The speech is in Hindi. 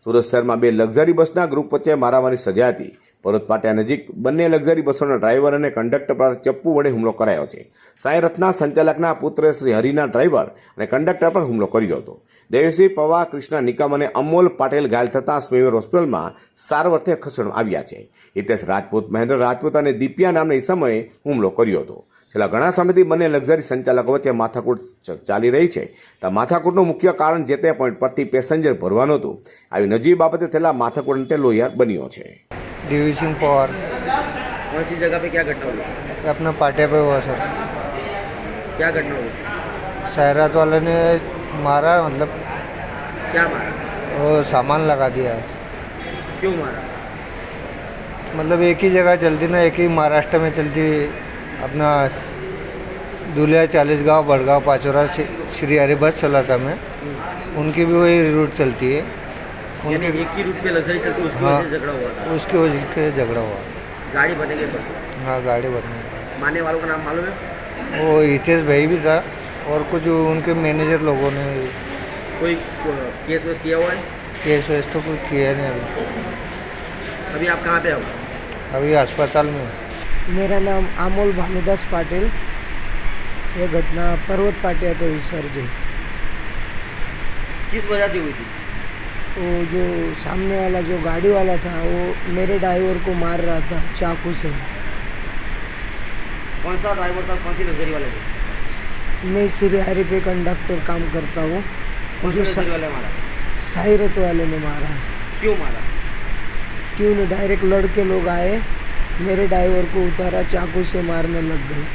સુરત શહેરમાં બે લક્ઝરી બસના ગ્રુપ વચ્ચે મારામારી સર્જાઈ હતી। પરોત પાટિયા નજીક બંને લક્ઝરી બસોના ડ્રાઈવર અને કંડક્ટર પર ચપ્પુ વડે હુમલો કરાયો છે। સાંઈ રથના સંચાલકના પુત્ર શ્રી હરિના ડ્રાઈવર અને કંડક્ટર પર હુમલો કર્યો હતો। દેવસિંહ પવા, કૃષ્ણા નિકમ અને અમોલ પાટેલ ઘાયલ થતાં સ્મેર હોસ્પિટલમાં સારવારથી ખસેડવામાં આવ્યા છે। હિતેશ રાજપૂત, મહેન્દ્ર રાજપૂત અને દીપિયા નામના ઇસમોએ હુમલો કર્યો હતો। છેલ્લા ઘણા સમયથી બંને લક્ઝરી સંચાલકો વચ્ચે માથાકૂટ ચાલી રહી છે। તો માથાકૂટનું મુખ્ય કારણ જે તે પોઈન્ટ પરથી પેસેન્જર ભરવાનું હતું। આવી નજીવી બાબતે થયેલા માથાકૂટ અંતે લોહિયાર બન્યો છે। देवी सिंह पवार। कौन सी जगह पे क्या घटना हुई? अपना पाटे पे हुआ सर। क्या घटना हुई? शहरात वाले ने मारा, मतलब क्या मारा? वो सामान लगा दिया। क्यों मारा? मतलब एक ही जगह चलती ना, एक ही महाराष्ट्र में चलती अपना दुलिया 40 गाँव बड़गांव पाचोरा श्री हरि बस चलाता मैं, उनकी भी वही रूट चलती है। उनके एक ही रूट पे लग्जरी चलती उसकी हाँ, वजह से झगड़ा हुआ था। उसकी वजह से झगड़ा हुआ। गाड़ी बनेगी पर हाँ, गाड़ी बनने। मारने वालों का नाम मालूम है? वो हितेश भाई भी था और कुछ उनके मैनेजर लोगों ने। कोई केस वेस किया हुआ है? केस वेस तो कुछ किया नहीं अभी। अभी आप कहाँ पे हो? अभी अस्पताल में। मेरा नाम अमोल भानुदास पाटिल। ये घटना पर्वत पाटिया पे हुई सर जी। किस वजह से हुई थी? वो जो सामने वाला जो गाड़ी वाला था वो मेरे ड्राइवर को मार रहा था चाकू से। कौन सा ड्राइवर था? कौन सी लग्जरी वाले थे? मैं श्री हरि पे कंडक्टर काम करता हूँ। कौन से लग्जरी वाले मारा? साई रथ वाले ने मारा। क्यों मारा? क्यों नहीं, डायरेक्ट लड़के लोग आए, मेरे ड्राइवर को उतारा, चाकू से मारने लग गए।